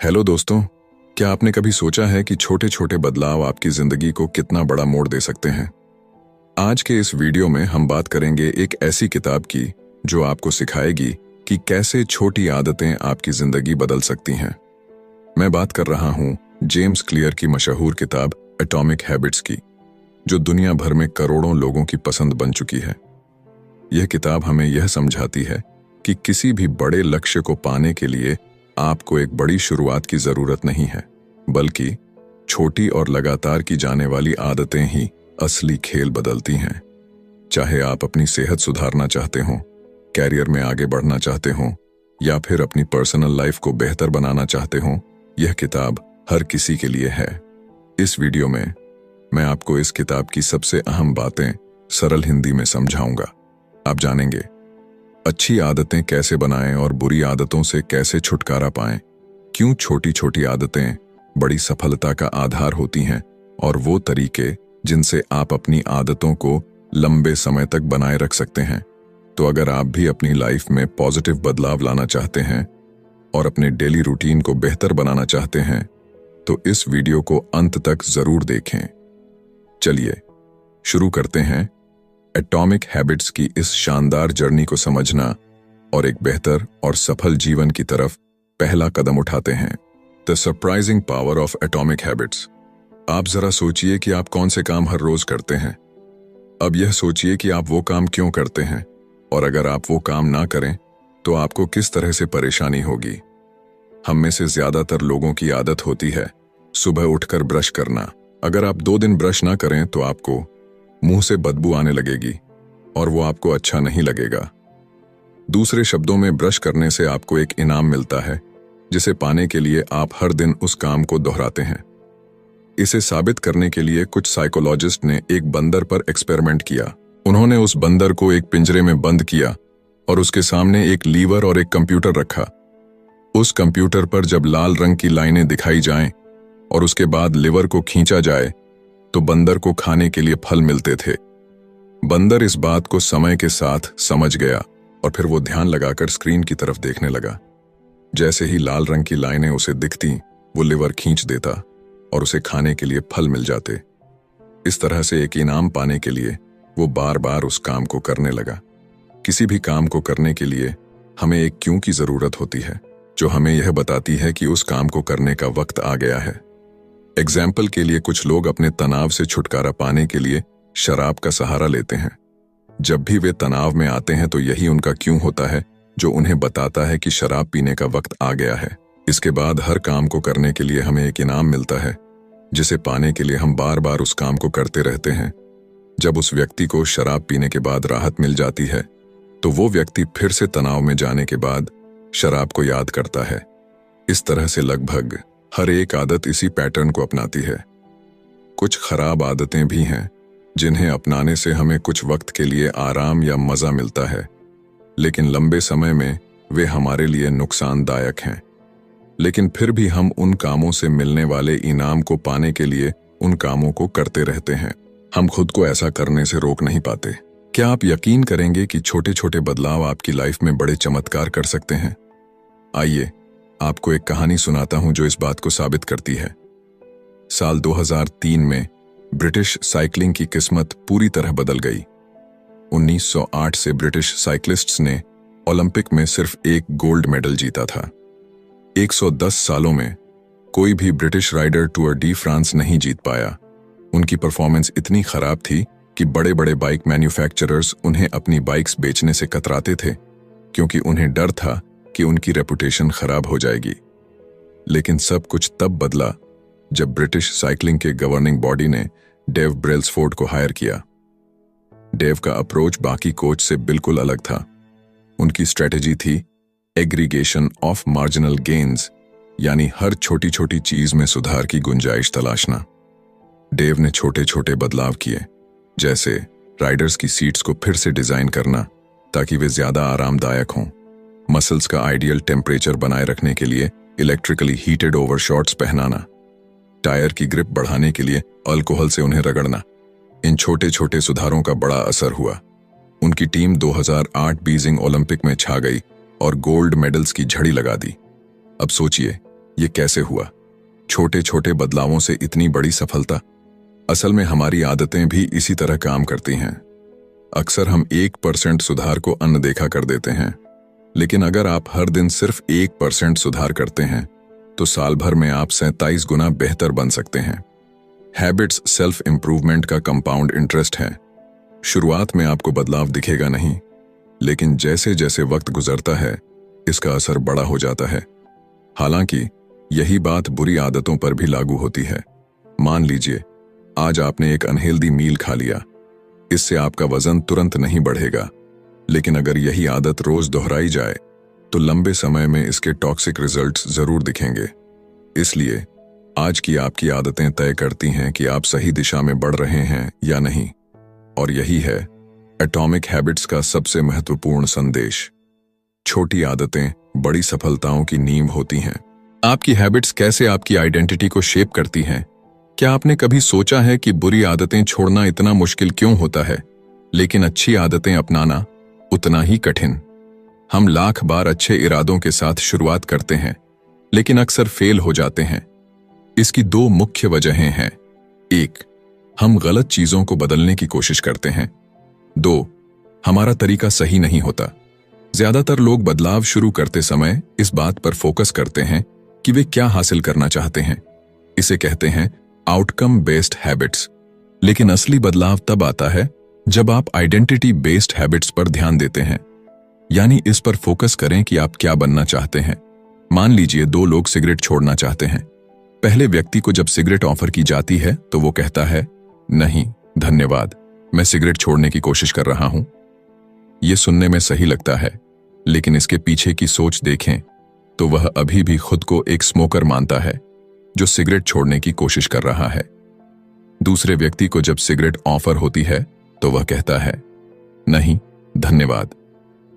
Hello दोस्तों, क्या आपने कभी सोचा है कि छोटे छोटे बदलाव आपकी जिंदगी को कितना बड़ा मोड़ दे सकते हैं। आज के इस वीडियो में हम बात करेंगे एक ऐसी किताब की जो आपको सिखाएगी कि कैसे छोटी आदतें आपकी जिंदगी बदल सकती हैं। मैं बात कर रहा हूं जेम्स क्लियर की मशहूर किताब एटॉमिक हैबिट्स की, जो दुनिया भर में करोड़ों लोगों की पसंद बन चुकी है। यह किताब हमें यह समझाती है कि किसी भी बड़े लक्ष्य को पाने के लिए आपको एक बड़ी शुरुआत की जरूरत नहीं है, बल्कि छोटी और लगातार की जाने वाली आदतें ही असली खेल बदलती हैं। चाहे आप अपनी सेहत सुधारना चाहते हो, कैरियर में आगे बढ़ना चाहते हो या फिर अपनी पर्सनल लाइफ को बेहतर बनाना चाहते हो, यह किताब हर किसी के लिए है। इस वीडियो में मैं आपको इस किताब की सबसे अहम बातें सरल हिंदी में समझाऊंगा। आप जानेंगे अच्छी आदतें कैसे बनाएं और बुरी आदतों से कैसे छुटकारा पाएं, क्यों छोटी छोटी आदतें बड़ी सफलता का आधार होती हैं और वो तरीके जिनसे आप अपनी आदतों को लंबे समय तक बनाए रख सकते हैं। तो अगर आप भी अपनी लाइफ में पॉजिटिव बदलाव लाना चाहते हैं और अपने डेली रूटीन को बेहतर बनाना चाहते हैं, तो इस वीडियो को अंत तक जरूर देखें। चलिए शुरू करते हैं एटॉमिक हैबिट्स की इस शानदार जर्नी को समझना और एक बेहतर और सफल जीवन की तरफ पहला कदम उठाते हैं। The surprising power of atomic habits. आप जरा सोचिए कि आप कौन से काम हर रोज करते हैं। अब यह सोचिए कि आप वो काम क्यों करते हैं, और अगर आप वो काम ना करें तो आपको किस तरह से परेशानी होगी। हम में से ज्यादातर लोगों की आदत होती है सुबह उठकर ब्रश करना। अगर आप 2 दिन ब्रश ना करें तो आपको मुंह से बदबू आने लगेगी और वो आपको अच्छा नहीं लगेगा। दूसरे शब्दों में, ब्रश करने से आपको एक इनाम मिलता है जिसे पाने के लिए आप हर दिन उस काम को दोहराते हैं। इसे साबित करने के लिए कुछ साइकोलॉजिस्ट ने एक बंदर पर एक्सपेरिमेंट किया। उन्होंने उस बंदर को एक पिंजरे में बंद किया और उसके सामने एक लीवर और एक कंप्यूटर रखा। उस कंप्यूटर पर जब लाल रंग की लाइनें दिखाई जाएं और उसके बाद लीवर को खींचा जाए तो बंदर को खाने के लिए फल मिलते थे। बंदर इस बात को समय के साथ समझ गया और फिर वो ध्यान लगाकर स्क्रीन की तरफ देखने लगा। जैसे ही लाल रंग की लाइनें उसे दिखती, वो लीवर खींच देता और उसे खाने के लिए फल मिल जाते। इस तरह से एक इनाम पाने के लिए वो बार बार उस काम को करने लगा। किसी भी काम को करने के लिए हमें एक क्यों की जरूरत होती है, जो हमें यह बताती है कि उस काम को करने का वक्त आ गया है। एग्जाम्पल के लिए, कुछ लोग अपने तनाव से छुटकारा पाने के लिए शराब का सहारा लेते हैं। जब भी वे तनाव में आते हैं तो यही उनका क्यों होता है जो उन्हें बताता है कि शराब पीने का वक्त आ गया है। इसके बाद हर काम को करने के लिए हमें एक इनाम मिलता है, जिसे पाने के लिए हम बार बार उस काम को करते रहते हैं। जब उस व्यक्ति को शराब पीने के बाद राहत मिल जाती है तो वो व्यक्ति फिर से तनाव में जाने के बाद शराब को याद करता है। इस तरह से लगभग हर एक आदत इसी पैटर्न को अपनाती है। कुछ खराब आदतें भी हैं जिन्हें अपनाने से हमें कुछ वक्त के लिए आराम या मजा मिलता है, लेकिन लंबे समय में वे हमारे लिए नुकसानदायक हैं। लेकिन फिर भी हम उन कामों से मिलने वाले इनाम को पाने के लिए उन कामों को करते रहते हैं। हम खुद को ऐसा करने से रोक नहीं पाते। क्या आप यकीन करेंगे कि छोटे छोटे बदलाव आपकी लाइफ में बड़े चमत्कार कर सकते हैं? आइए आपको एक कहानी सुनाता हूं जो इस बात को साबित करती है। साल 2003 में ब्रिटिश साइकिलिंग की किस्मत पूरी तरह बदल गई। 1908 से ब्रिटिश साइक्लिस्ट्स ने ओलंपिक में सिर्फ एक गोल्ड मेडल जीता था। 110 सालों में कोई भी British rider Tour de France नहीं जीत पाया। उनकी परफॉर्मेंस इतनी खराब थी कि बड़े बड़े बाइक मैन्युफैक्चरर्स उन्हें अपनी बाइक्स बेचने से कतराते थे, क्योंकि उन्हें डर था कि उनकी रेपुटेशन खराब हो जाएगी। लेकिन सब कुछ तब बदला जब ब्रिटिश साइकिलिंग के गवर्निंग बॉडी ने डेव ब्रेल्सफोर्ड को हायर किया। डेव का अप्रोच बाकी कोच से बिल्कुल अलग था। उनकी स्ट्रेटेजी थी एग्रीगेशन ऑफ मार्जिनल गेन्स, यानी हर छोटी छोटी चीज में सुधार की गुंजाइश तलाशना। डेव ने छोटे छोटे बदलाव किए, जैसे राइडर्स की सीट्स को फिर से डिजाइन करना ताकि वे ज्यादा आरामदायक हों, मसल्स का आइडियल टेम्परेचर बनाए रखने के लिए इलेक्ट्रिकली हीटेड ओवरशॉट्स पहनाना, टायर की ग्रिप बढ़ाने के लिए अल्कोहल से उन्हें रगड़ना। इन छोटे छोटे सुधारों का बड़ा असर हुआ। उनकी टीम 2008 बीजिंग ओलंपिक में छा गई और गोल्ड मेडल्स की झड़ी लगा दी। अब सोचिए ये कैसे हुआ? छोटे छोटे बदलावों से इतनी बड़ी सफलता? असल में हमारी आदतें भी इसी तरह काम करती हैं। अक्सर हम 1% सुधार को अनदेखा कर देते हैं, लेकिन अगर आप हर दिन सिर्फ 1% सुधार करते हैं तो साल भर में आप 47 गुना बेहतर बन सकते हैं। हैबिट्स सेल्फ इंप्रूवमेंट का कंपाउंड इंटरेस्ट है। शुरुआत में आपको बदलाव दिखेगा नहीं, लेकिन जैसे जैसे वक्त गुजरता है इसका असर बड़ा हो जाता है। हालांकि यही बात बुरी आदतों पर भी लागू होती है। मान लीजिए आज आपने एक अनहेल्दी मील खा लिया। इससे आपका वजन तुरंत नहीं बढ़ेगा, लेकिन अगर यही आदत रोज दोहराई जाए तो लंबे समय में इसके टॉक्सिक रिजल्ट्स जरूर दिखेंगे। इसलिए आज की आपकी आदतें तय करती हैं कि आप सही दिशा में बढ़ रहे हैं या नहीं। और यही है एटॉमिक हैबिट्स का सबसे महत्वपूर्ण संदेश। छोटी आदतें बड़ी सफलताओं की नींव होती हैं। आपकी हैबिट्स कैसे आपकी आइडेंटिटी को शेप करती हैं? क्या आपने कभी सोचा है कि बुरी आदतें छोड़ना इतना मुश्किल क्यों होता है, लेकिन अच्छी आदतें अपनाना उतना ही कठिन? हम लाख बार अच्छे इरादों के साथ शुरुआत करते हैं, लेकिन अक्सर फेल हो जाते हैं। इसकी दो मुख्य वजहें हैं। 1, हम गलत चीजों को बदलने की कोशिश करते हैं। 2, हमारा तरीका सही नहीं होता। ज्यादातर लोग बदलाव शुरू करते समय इस बात पर फोकस करते हैं कि वे क्या हासिल करना चाहते हैं। इसे कहते हैं आउटकम बेस्ड हैबिट्स। लेकिन असली बदलाव तब आता है जब आप आइडेंटिटी बेस्ड हैबिट्स पर ध्यान देते हैं, यानी इस पर फोकस करें कि आप क्या बनना चाहते हैं। मान लीजिए 2 लोग सिगरेट छोड़ना चाहते हैं। पहले व्यक्ति को जब सिगरेट ऑफर की जाती है तो वो कहता है, नहीं धन्यवाद, मैं सिगरेट छोड़ने की कोशिश कर रहा हूं। यह सुनने में सही लगता है, लेकिन इसके पीछे की सोच देखें तो वह अभी भी खुद को एक स्मोकर मानता है जो सिगरेट छोड़ने की कोशिश कर रहा है। दूसरे व्यक्ति को जब सिगरेट ऑफर होती है तो वह कहता है, नहीं धन्यवाद,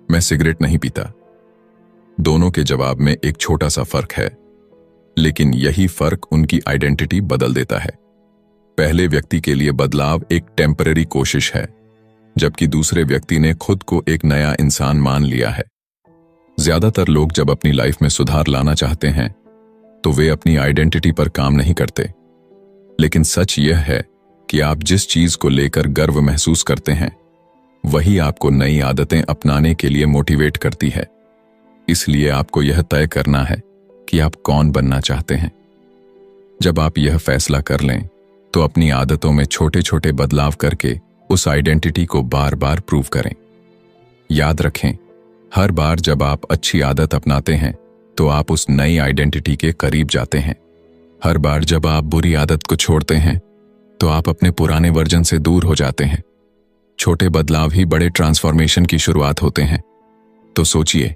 मैं सिगरेट नहीं पीता। दोनों के जवाब में एक छोटा सा फर्क है, लेकिन यही फर्क उनकी आइडेंटिटी बदल देता है। पहले व्यक्ति के लिए बदलाव एक टेम्पररी कोशिश है, जबकि दूसरे व्यक्ति ने खुद को एक नया इंसान मान लिया है। ज्यादातर लोग जब अपनी लाइफ में सुधार लाना चाहते हैं तो वे अपनी आइडेंटिटी पर काम नहीं करते। लेकिन सच यह है कि आप जिस चीज को लेकर गर्व महसूस करते हैं वही आपको नई आदतें अपनाने के लिए मोटिवेट करती है। इसलिए आपको यह तय करना है कि आप कौन बनना चाहते हैं। जब आप यह फैसला कर लें तो अपनी आदतों में छोटे छोटे बदलाव करके उस आइडेंटिटी को बार बार प्रूव करें। याद रखें, हर बार जब आप अच्छी आदत अपनाते हैं तो आप उस नई आइडेंटिटी के करीब जाते हैं। हर बार जब आप बुरी आदत को छोड़ते हैं तो आप अपने पुराने वर्जन से दूर हो जाते हैं। छोटे बदलाव ही बड़े ट्रांसफॉर्मेशन की शुरुआत होते हैं। तो सोचिए,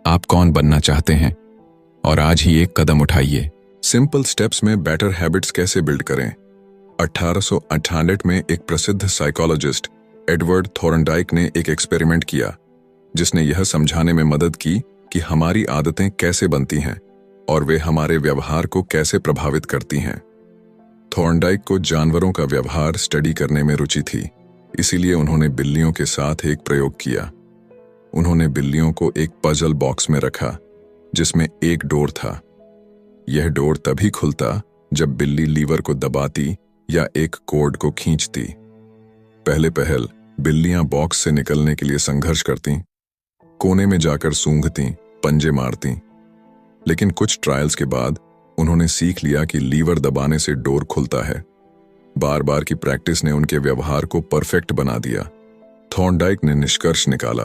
आप कौन बनना चाहते हैं और आज ही एक कदम उठाइए। सिंपल स्टेप्स में बेटर हैबिट्स कैसे बिल्ड करें? 1898 में एक प्रसिद्ध साइकोलॉजिस्ट एडवर्ड थॉर्नडाइक ने एक एक्सपेरिमेंट किया जिसने यह समझाने में मदद की कि हमारी आदतें कैसे बनती हैं और वे हमारे व्यवहार को कैसे प्रभावित करती हैं। थॉर्नडाइक को जानवरों का व्यवहार स्टडी करने में रुचि थी, इसीलिए उन्होंने बिल्लियों के साथ एक प्रयोग किया। उन्होंने बिल्लियों को एक पजल बॉक्स में रखा जिसमें एक डोर था। यह डोर तभी खुलता जब बिल्ली लीवर को दबाती या एक कोड को खींचती। पहले पहल बिल्लियां बॉक्स से निकलने के लिए संघर्ष करतीं, कोने में जाकर सूंघतीं, पंजे मारतीं। लेकिन कुछ ट्रायल्स के बाद उन्होंने सीख लिया कि लीवर दबाने से डोर खुलता है। बार बार की प्रैक्टिस ने उनके व्यवहार को परफेक्ट बना दिया। थॉर्नडाइक ने निष्कर्ष निकाला,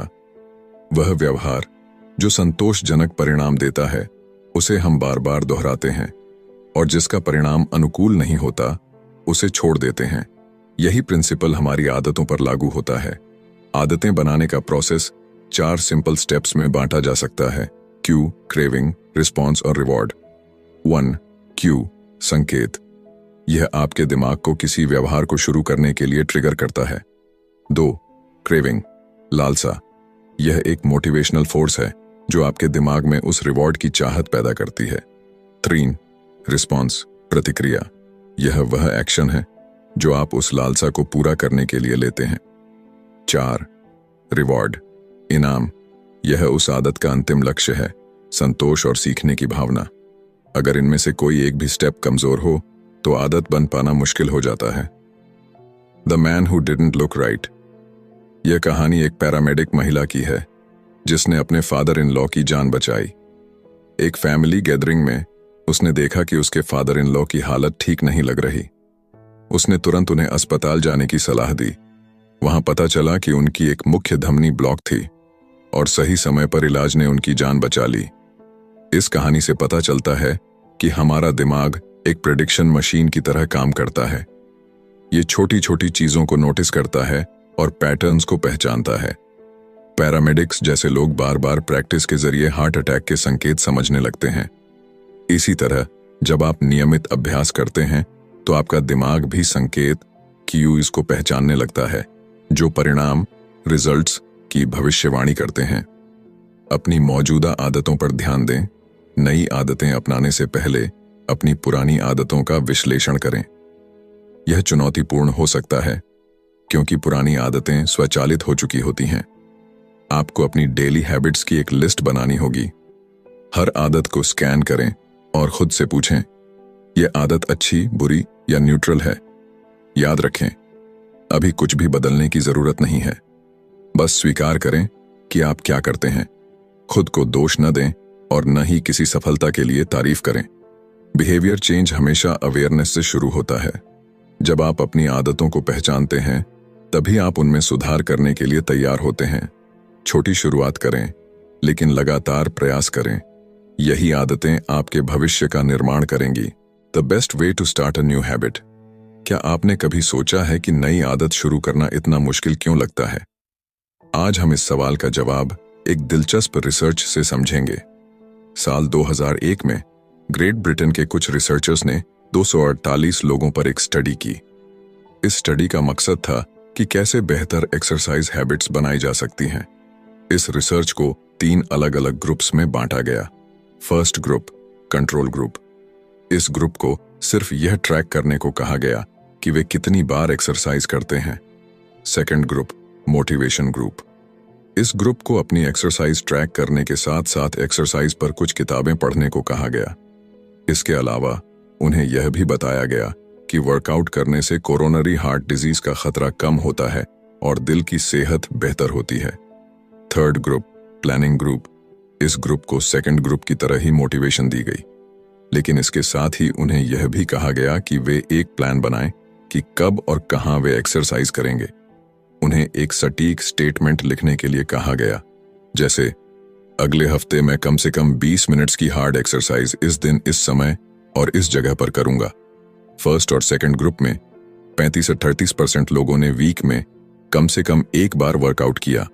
वह व्यवहार जो संतोषजनक परिणाम देता है उसे हम बार बार दोहराते हैं, और जिसका परिणाम अनुकूल नहीं होता उसे छोड़ देते हैं। यही प्रिंसिपल हमारी आदतों पर लागू होता है। आदतें बनाने का प्रोसेस 4 सिंपल स्टेप्स में बांटा जा सकता है: क्यू, क्रेविंग, रिस्पॉन्स और रिवॉर्ड। 1. क्यू, संकेत। यह आपके दिमाग को किसी व्यवहार को शुरू करने के लिए ट्रिगर करता है। 2. क्रेविंग, लालसा। यह एक मोटिवेशनल फोर्स है जो आपके दिमाग में उस रिवॉर्ड की चाहत पैदा करती है। 3. रिस्पॉन्स, प्रतिक्रिया। यह वह एक्शन है जो आप उस लालसा को पूरा करने के लिए लेते हैं। 4. रिवॉर्ड, इनाम। यह उस आदत का अंतिम लक्ष्य है, संतोष और सीखने की भावना। अगर इनमें से कोई एक भी स्टेप कमजोर हो तो आदत बन पाना मुश्किल हो जाता है। The man who didn't look right. यह कहानी एक पैरामेडिक महिला की है जिसने अपने फादर इन लॉ की जान बचाई। एक फैमिली गैदरिंग में उसने देखा कि उसके फादर इन लॉ की हालत ठीक नहीं लग रही। उसने तुरंत उन्हें अस्पताल जाने की सलाह दी। वहां पता चला कि उनकी एक मुख्य धमनी ब्लॉक थी और सही समय पर इलाज ने उनकी जान बचा ली। इस कहानी से पता चलता है कि हमारा दिमाग एक प्रेडिक्शन मशीन की तरह काम करता है। ये छोटी छोटी चीजों को नोटिस करता है और पैटर्न्स को पहचानता है। पैरामेडिक्स जैसे लोग बार बार प्रैक्टिस के जरिए हार्ट अटैक के संकेत समझने लगते हैं। इसी तरह जब आप नियमित अभ्यास करते हैं तो आपका दिमाग भी संकेत क्यूज को पहचानने लगता है, जो परिणाम रिजल्ट्स की भविष्यवाणी करते हैं। अपनी मौजूदा आदतों पर ध्यान दें। नई आदतें अपनाने से पहले अपनी पुरानी आदतों का विश्लेषण करें। यह चुनौतीपूर्ण हो सकता है क्योंकि पुरानी आदतें स्वचालित हो चुकी होती हैं। आपको अपनी डेली हैबिट्स की एक लिस्ट बनानी होगी। हर आदत को स्कैन करें और खुद से पूछें, यह आदत अच्छी, बुरी या न्यूट्रल है। याद रखें, अभी कुछ भी बदलने की जरूरत नहीं है। बस स्वीकार करें कि आप क्या करते हैं। खुद को दोष न दें और न ही किसी सफलता के लिए तारीफ करें। बिहेवियर चेंज हमेशा अवेयरनेस से शुरू होता है। जब आप अपनी आदतों को पहचानते हैं तभी आप उनमें सुधार करने के लिए तैयार होते हैं। छोटी शुरुआत करें लेकिन लगातार प्रयास करें। यही आदतें आपके भविष्य का निर्माण करेंगी। The best way to start a new habit. क्या आपने कभी सोचा है कि नई आदत शुरू करना इतना मुश्किल क्यों लगता है? आज हम इस सवाल का जवाब एक दिलचस्प रिसर्च से समझेंगे। साल 2001 में ग्रेट ब्रिटेन के कुछ रिसर्चर्स ने 248 लोगों पर एक स्टडी की। इस स्टडी का मकसद था कि कैसे बेहतर एक्सरसाइज हैबिट्स बनाई जा सकती हैं। इस रिसर्च को 3 अलग अलग ग्रुप्स में बांटा गया। First group, control group. इस ग्रुप को सिर्फ यह ट्रैक करने को कहा गया कि वे कितनी बार एक्सरसाइज करते हैं। Second group, motivation group. इस ग्रुप को अपनी एक्सरसाइज ट्रैक करने के साथ साथ एक्सरसाइज पर कुछ किताबें पढ़ने को कहा गया। इसके अलावा उन्हें यह भी बताया गया कि वर्कआउट करने से कोरोनरी हार्ट डिजीज का खतरा कम होता है और दिल की सेहत बेहतर होती है। Third group, planning group. इस ग्रुप को सेकंड ग्रुप की तरह ही मोटिवेशन दी गई, लेकिन इसके साथ ही उन्हें यह भी कहा गया कि वे एक प्लान बनाएं कि कब और कहां वे एक्सरसाइज करेंगे। उन्हें एक सटीक स्टेटमेंट लिखने के लिए कहा गया, जैसे अगले हफ्ते मैं कम से कम 20 मिनट्स की हार्ड एक्सरसाइज इस दिन, इस समय और इस जगह पर करूंगा। फर्स्ट और सेकंड ग्रुप में 35 से 38% लोगों ने वीक में कम से कम एक बार वर्कआउट किया,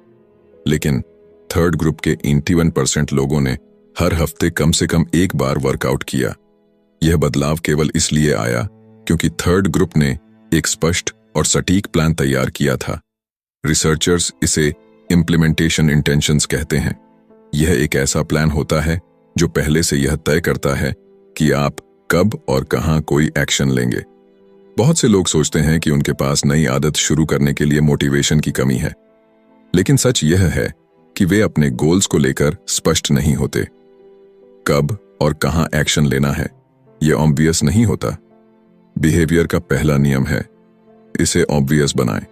लेकिन थर्ड ग्रुप के 81% लोगों ने हर हफ्ते कम से कम एक बार वर्कआउट किया। यह बदलाव केवल इसलिए आया क्योंकि थर्ड ग्रुप ने एक स्पष्ट और सटीक प्लान तैयार किया था। रिसर्चर्स इसे इम्प्लीमेंटेशन इंटेंशंस कहते हैं। यह एक ऐसा प्लान होता है जो पहले से यह तय करता है कि आप कब और कहां कोई एक्शन लेंगे। बहुत से लोग सोचते हैं कि उनके पास नई आदत शुरू करने के लिए मोटिवेशन की कमी है, लेकिन सच यह है कि वे अपने गोल्स को लेकर स्पष्ट नहीं होते। कब और कहां एक्शन लेना है यह ऑब्वियस नहीं होता। बिहेवियर का पहला नियम है, इसे ऑब्वियस बनाएं।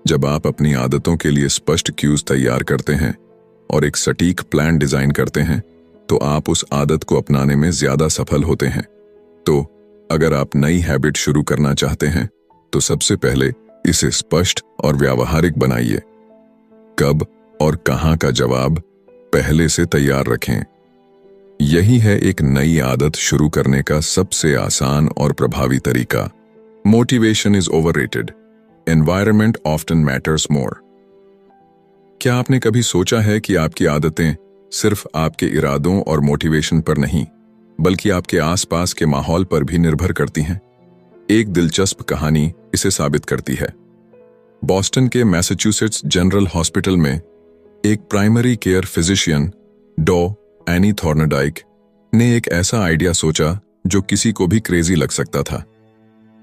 जब आप अपनी आदतों के लिए स्पष्ट क्यूज तैयार करते हैं और एक सटीक प्लान डिजाइन करते हैं तो आप उस आदत को अपनाने में ज्यादा सफल होते हैं। तो अगर आप नई हैबिट शुरू करना चाहते हैं तो सबसे पहले इसे स्पष्ट और व्यावहारिक बनाइए। कब और कहां का जवाब पहले से तैयार रखें। यही है एक नई आदत शुरू करने का सबसे आसान और प्रभावी तरीका। Motivation is overrated, environment often matters more. क्या आपने कभी सोचा है कि आपकी आदतें सिर्फ आपके इरादों और मोटिवेशन पर नहीं, बल्कि आपके आसपास के माहौल पर भी निर्भर करती हैं? एक दिलचस्प कहानी इसे साबित करती है। बॉस्टन के मैसाचुसेट्स जनरल हॉस्पिटल में एक प्राइमरी केयर फिजिशियन डॉ एनी थॉर्नडाइक ने एक ऐसा आइडिया सोचा जो किसी को भी क्रेजी लग सकता था।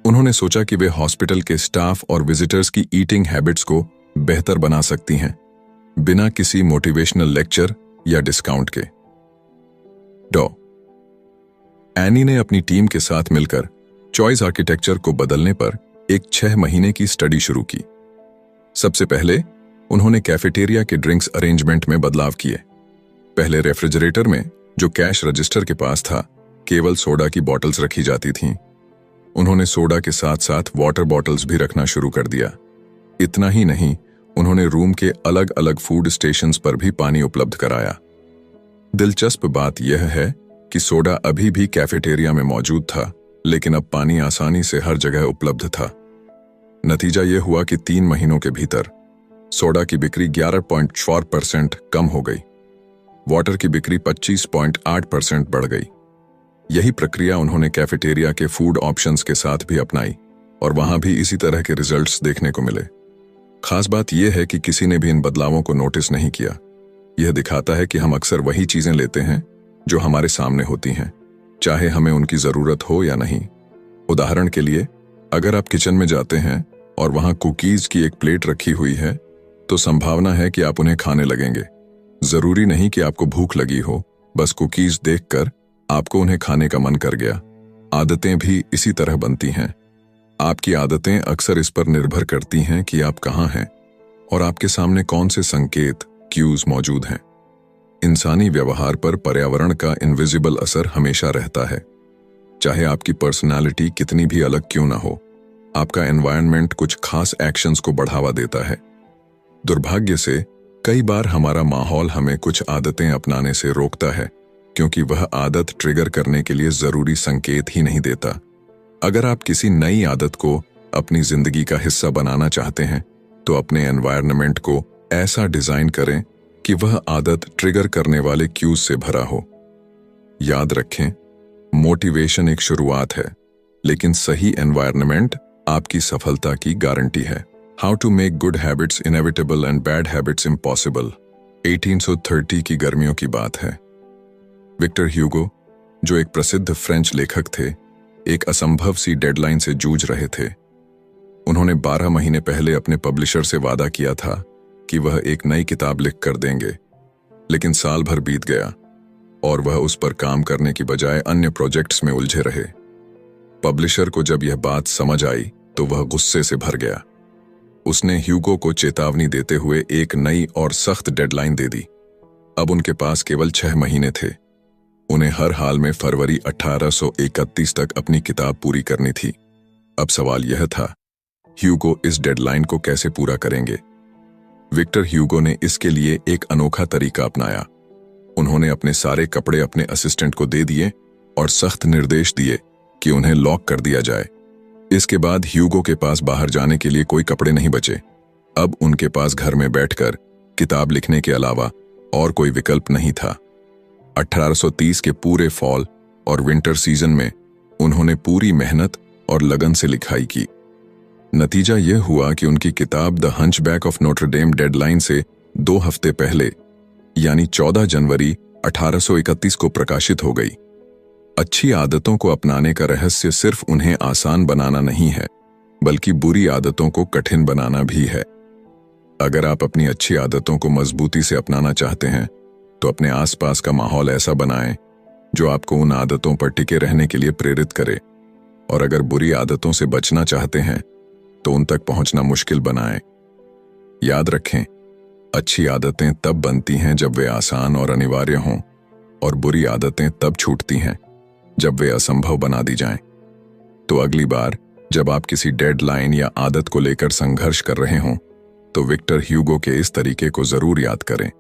उन्होंने सोचा कि वे हॉस्पिटल के स्टाफ और विजिटर्स की ईटिंग हैबिट्स को बेहतर बना सकती हैं, बिना किसी मोटिवेशनल लेक्चर या डिस्काउंट के। डॉ एनी ने अपनी टीम के साथ मिलकर चॉइस आर्किटेक्चर को बदलने पर एक 6 महीने की स्टडी शुरू की। सबसे पहले उन्होंने कैफेटेरिया के ड्रिंक्स अरेंजमेंट में बदलाव किए। पहले रेफ्रिजरेटर में, जो कैश रजिस्टर के पास था, केवल सोडा की बॉटल्स रखी जाती थीं। उन्होंने सोडा के साथ साथ वाटर बॉटल्स भी रखना शुरू कर दिया। इतना ही नहीं, उन्होंने रूम के अलग अलग फूड स्टेशंस पर भी पानी उपलब्ध कराया। दिलचस्प बात यह है कि सोडा अभी भी कैफेटेरिया में मौजूद था, लेकिन अब पानी आसानी से हर जगह उपलब्ध था। नतीजा यह हुआ कि 3 महीनों के भीतर सोडा की बिक्री 11.4% कम हो गई। वाटर की बिक्री 25.8% बढ़ गई। यही प्रक्रिया उन्होंने कैफेटेरिया के फूड ऑप्शंस के साथ भी अपनाई और वहां भी इसी तरह के रिजल्ट्स देखने को मिले। खास बात यह है कि किसी ने भी इन बदलावों को नोटिस नहीं किया। यह दिखाता है कि हम अक्सर वही चीजें लेते हैं जो हमारे सामने होती हैं, चाहे हमें उनकी जरूरत हो या नहीं। उदाहरण के लिए, अगर आप किचन में जाते हैं और वहां कुकीज की एक प्लेट रखी हुई है, तो संभावना है कि आप उन्हें खाने लगेंगे। जरूरी नहीं कि आपको भूख लगी हो, बस कुकीज देखकर आपको उन्हें खाने का मन कर गया। आदतें भी इसी तरह बनती हैं। आपकी आदतें अक्सर इस पर निर्भर करती हैं कि आप कहाँ हैं और आपके सामने कौन से संकेत, क्यूज मौजूद हैं। इंसानी व्यवहार पर पर्यावरण का इनविजिबल असर हमेशा रहता है। चाहे आपकी पर्सनालिटी कितनी भी अलग क्यों ना हो, आपका एनवायरनमेंट कुछ खास एक्शंस को बढ़ावा देता है। दुर्भाग्य से कई बार हमारा माहौल हमें कुछ आदतें अपनाने से रोकता है, क्योंकि वह आदत ट्रिगर करने के लिए जरूरी संकेत ही नहीं देता। अगर आप किसी नई आदत को अपनी जिंदगी का हिस्सा बनाना चाहते हैं, तो अपने एनवायरनमेंट को ऐसा डिजाइन करें कि वह आदत ट्रिगर करने वाले क्यूज से भरा हो। याद रखें, मोटिवेशन एक शुरुआत है, लेकिन सही एनवायरनमेंट आपकी सफलता की गारंटी है। How to make good habits inevitable and bad habits impossible. 1830 की गर्मियों की बात है। विक्टर ह्यूगो, जो एक प्रसिद्ध फ्रेंच लेखक थे, एक असंभव सी डेडलाइन से जूझ रहे थे। उन्होंने 12 महीने पहले अपने पब्लिशर से वादा किया था कि वह एक नई किताब लिख कर देंगे, लेकिन साल भर बीत गया और वह उस पर काम करने की बजाय अन्य प्रोजेक्ट्स में उलझे रहे। पब्लिशर को जब यह बात समझ आई तो वह गुस्से से भर गया। उसने ह्यूगो को चेतावनी देते हुए एक नई और सख्त डेडलाइन दे दी। अब उनके पास केवल 6 महीने थे। उन्हें हर हाल में फरवरी 1831 तक अपनी किताब पूरी करनी थी। अब सवाल यह था, ह्यूगो इस डेडलाइन को कैसे पूरा करेंगे? विक्टर ह्यूगो ने इसके लिए एक अनोखा तरीका अपनाया। उन्होंने अपने सारे कपड़े अपने असिस्टेंट को दे दिए और सख्त निर्देश दिए कि उन्हें लॉक कर दिया जाए। इसके बाद ह्यूगो के पास बाहर जाने के लिए कोई कपड़े नहीं बचे। अब उनके पास घर में बैठकर किताब लिखने के अलावा और कोई विकल्प नहीं था। 1830 के पूरे फॉल और विंटर सीजन में उन्होंने पूरी मेहनत और लगन से लिखाई की। नतीजा यह हुआ कि उनकी किताब the Hunchback of Notre Dame deadline से 2 हफ्ते पहले, यानी 14 जनवरी 1831 को प्रकाशित हो गई। अच्छी आदतों को अपनाने का रहस्य सिर्फ उन्हें आसान बनाना नहीं है, बल्कि बुरी आदतों को कठिन बनाना भी है। अगर आप अपनी अच्छी आदतों को मजबूती से अपनाना चाहते हैं, तो अपने आसपास का माहौल ऐसा बनाएं जो आपको उन आदतों पर टिके रहने के लिए प्रेरित करे। और अगर बुरी आदतों से बचना चाहते हैं, तो उन तक पहुंचना मुश्किल बनाएं। याद रखें, अच्छी आदतें तब बनती हैं जब वे आसान और अनिवार्य हों, और बुरी आदतें तब छूटती हैं जब वे असंभव बना दी जाएं। तो अगली बार जब आप किसी डेडलाइन या आदत को लेकर संघर्ष कर रहे हों, तो विक्टर ह्यूगो के इस तरीके को जरूर याद करें।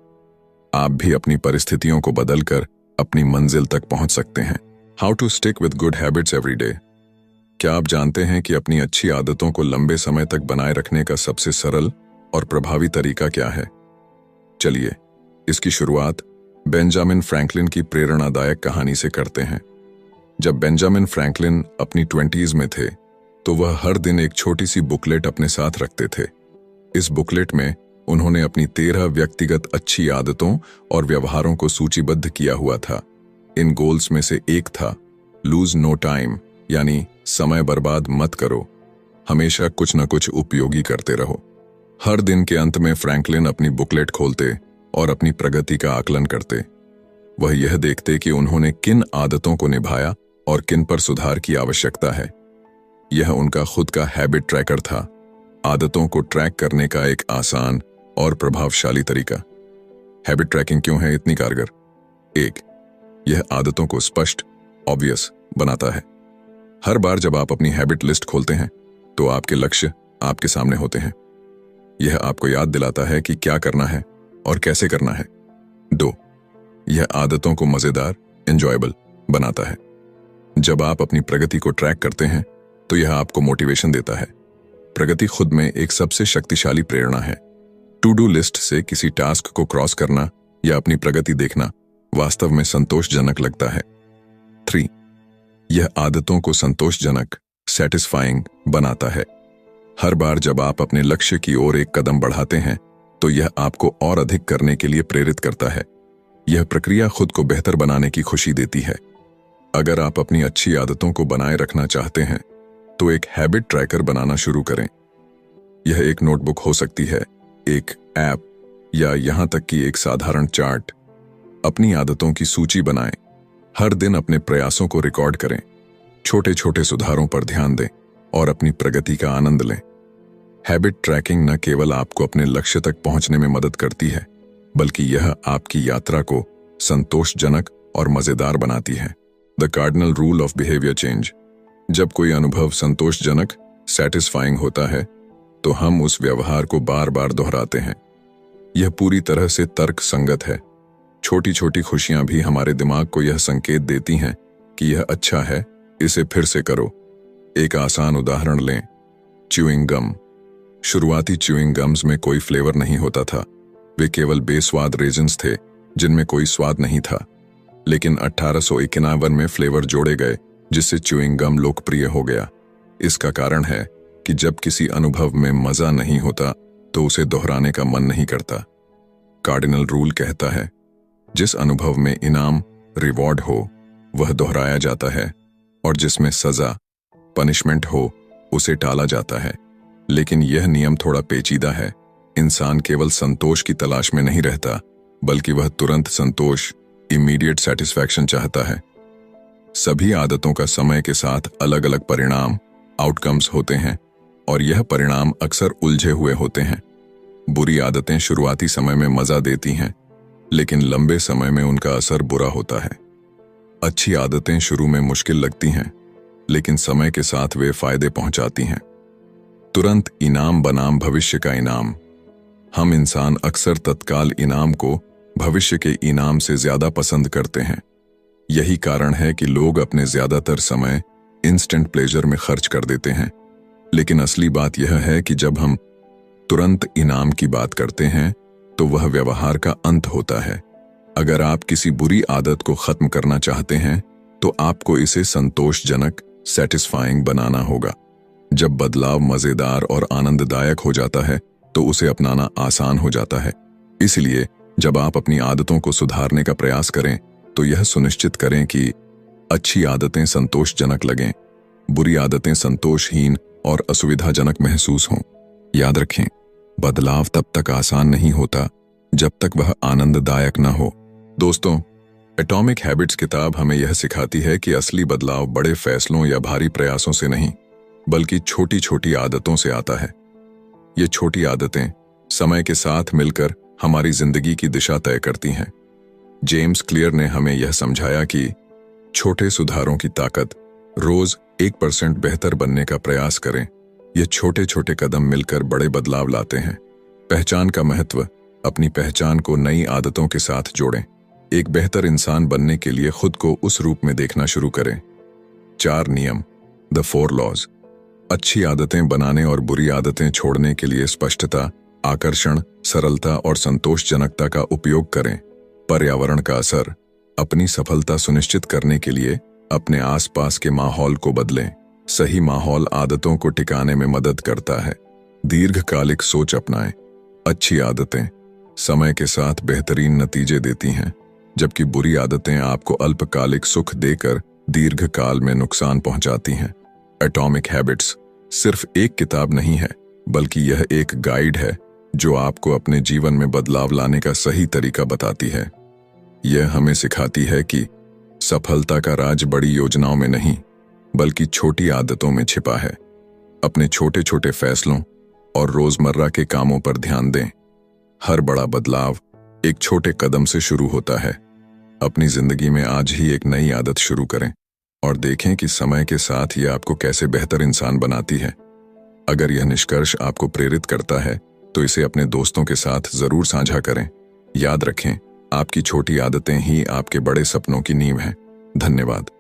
आप भी अपनी परिस्थितियों को बदलकर अपनी मंजिल तक पहुंच सकते हैं। How to stick with good habits every day. क्या आप जानते हैं कि अपनी अच्छी आदतों को लंबे समय तक बनाए रखने का सबसे सरल और प्रभावी तरीका क्या है? चलिए, इसकी शुरुआत बेंजामिन फ्रैंकलिन की प्रेरणादायक कहानी से करते हैं। जब बेंजामिन फ्रैंकलिन अपनी 20s में थे, तो वह हर दिन एक छोटी सी बुकलेट अपने साथ रखते थे। इस बुकलेट में उन्होंने अपनी 13 व्यक्तिगत अच्छी आदतों और व्यवहारों को सूचीबद्ध किया हुआ था। इन गोल्स में से एक था लूज नो टाइम, यानी समय बर्बाद मत करो, हमेशा कुछ न कुछ उपयोगी करते रहो। हर दिन के अंत में फ्रैंकलिन अपनी बुकलेट खोलते और अपनी प्रगति का आकलन करते। वह यह देखते कि उन्होंने किन आदतों को निभाया और किन पर सुधार की आवश्यकता है। यह उनका खुद का हैबिट ट्रैकर था, आदतों को ट्रैक करने का एक आसान और प्रभावशाली तरीका। हैबिट ट्रैकिंग क्यों है इतनी कारगर? 1. यह आदतों को स्पष्ट, ऑब्वियस बनाता है। हर बार जब आप अपनी हैबिट लिस्ट खोलते हैं तो आपके लक्ष्य आपके सामने होते हैं। यह आपको याद दिलाता है कि क्या करना है और कैसे करना है। 2. यह आदतों को मजेदार, एंजॉयबल बनाता है। जब आप अपनी प्रगति को ट्रैक करते हैं तो यह आपको मोटिवेशन देता है। प्रगति खुद में एक सबसे शक्तिशाली प्रेरणा है। टू डू लिस्ट से किसी टास्क को क्रॉस करना या अपनी प्रगति देखना वास्तव में संतोषजनक लगता है। 3. यह आदतों को संतोषजनक, सैटिस्फाइंग बनाता है। हर बार जब आप अपने लक्ष्य की ओर एक कदम बढ़ाते हैं तो यह आपको और अधिक करने के लिए प्रेरित करता है। यह प्रक्रिया खुद को बेहतर बनाने की खुशी देती है। अगर आप अपनी अच्छी आदतों को बनाए रखना चाहते हैं तो एक हैबिट ट्रैकर बनाना शुरू करें। यह एक नोटबुक हो सकती है, एक ऐप, या यहां तक कि एक साधारण चार्ट। अपनी आदतों की सूची बनाएं। हर दिन अपने प्रयासों को रिकॉर्ड करें। छोटे छोटे सुधारों पर ध्यान दें और अपनी प्रगति का आनंद लें। हैबिट ट्रैकिंग न केवल आपको अपने लक्ष्य तक पहुंचने में मदद करती है, बल्कि यह आपकी यात्रा को संतोषजनक और मजेदार बनाती है। The cardinal rule of behaviour change. जब कोई अनुभव संतोषजनक, सैटिस्फाइंग होता है तो हम उस व्यवहार को बार बार दोहराते हैं। यह पूरी तरह से तर्क संगत है। छोटी छोटी खुशियां भी हमारे दिमाग को यह संकेत देती हैं कि यह अच्छा है, इसे फिर से करो। एक आसान उदाहरण लें, च्यूइंग गम। शुरुआती च्यूइंग गम्स में कोई फ्लेवर नहीं होता था। वे केवल बेस्वाद रेजिन्स थे जिनमें कोई स्वाद नहीं था। लेकिन 1851 में फ्लेवर जोड़े गए जिससे च्यूइंग गम लोकप्रिय हो गया। इसका कारण है कि जब किसी अनुभव में मजा नहीं होता तो उसे दोहराने का मन नहीं करता। कार्डिनल रूल कहता है, जिस अनुभव में इनाम, रिवॉर्ड हो वह दोहराया जाता है, और जिसमें सजा, पनिशमेंट हो उसे टाला जाता है। लेकिन यह नियम थोड़ा पेचीदा है। इंसान केवल संतोष की तलाश में नहीं रहता, बल्कि वह तुरंत संतोष, इमीडिएट सेटिस्फैक्शन चाहता है। सभी आदतों का समय के साथ अलग अलग परिणाम, आउटकम्स होते हैं, और यह परिणाम अक्सर उलझे हुए होते हैं। बुरी आदतें शुरुआती समय में मजा देती हैं, लेकिन लंबे समय में उनका असर बुरा होता है। अच्छी आदतें शुरू में मुश्किल लगती हैं, लेकिन समय के साथ वे फायदे पहुंचाती हैं। तुरंत इनाम बनाम भविष्य का इनाम। हम इंसान अक्सर तत्काल इनाम को भविष्य के इनाम से ज्यादा पसंद करते हैं। यही कारण है कि लोग अपने ज्यादातर समय इंस्टेंट प्लेजर में खर्च कर देते हैं। लेकिन असली बात यह है कि जब हम तुरंत इनाम की बात करते हैं तो वह व्यवहार का अंत होता है। अगर आप किसी बुरी आदत को खत्म करना चाहते हैं तो आपको इसे संतोषजनक, सैटिस्फाइंग बनाना होगा। जब बदलाव मजेदार और आनंददायक हो जाता है तो उसे अपनाना आसान हो जाता है। इसलिए जब आप अपनी आदतों को सुधारने का प्रयास करें तो यह सुनिश्चित करें कि अच्छी आदतें संतोषजनक लगें, बुरी आदतें संतोषहीन और असुविधाजनक महसूस हों। याद रखें, बदलाव तब तक आसान नहीं होता जब तक वह आनंददायक न हो। दोस्तों, एटॉमिक हैबिट्स किताब हमें यह सिखाती है कि असली बदलाव बड़े फैसलों या भारी प्रयासों से नहीं, बल्कि छोटी छोटी आदतों से आता है। ये छोटी आदतें समय के साथ मिलकर हमारी जिंदगी की दिशा तय करती हैं। जेम्स क्लियर ने हमें यह समझाया कि छोटे सुधारों की ताकत। रोज 1% बेहतर बनने का प्रयास करें। ये छोटे छोटे कदम मिलकर बड़े बदलाव लाते हैं। पहचान का महत्व। अपनी पहचान को नई आदतों के साथ जोड़ें। एक बेहतर इंसान बनने के लिए खुद को उस रूप में देखना शुरू करें। 4 नियम, द 4 लॉज। अच्छी आदतें बनाने और बुरी आदतें छोड़ने के लिए स्पष्टता, आकर्षण, सरलता और संतोषजनकता का उपयोग करें। पर्यावरण का असर। अपनी सफलता सुनिश्चित करने के लिए अपने आसपास के माहौल को बदलें। सही माहौल आदतों को टिकाने में मदद करता है। दीर्घकालिक सोच अपनाएं। अच्छी आदतें समय के साथ बेहतरीन नतीजे देती हैं, जबकि बुरी आदतें आपको अल्पकालिक सुख देकर दीर्घकाल में नुकसान पहुंचाती हैं। एटॉमिक हैबिट्स सिर्फ एक किताब नहीं है, बल्कि यह एक गाइड है जो आपको अपने जीवन में बदलाव लाने का सही तरीका बताती है। यह हमें सिखाती है कि सफलता का राज बड़ी योजनाओं में नहीं, बल्कि छोटी आदतों में छिपा है। अपने छोटे छोटे फैसलों और रोजमर्रा के कामों पर ध्यान दें। हर बड़ा बदलाव एक छोटे कदम से शुरू होता है। अपनी जिंदगी में आज ही एक नई आदत शुरू करें और देखें कि समय के साथ यह आपको कैसे बेहतर इंसान बनाती है। अगर यह निष्कर्ष आपको प्रेरित करता है तो इसे अपने दोस्तों के साथ जरूर साझा करें। याद रखें, आपकी छोटी आदतें ही आपके बड़े सपनों की नींव हैं। धन्यवाद।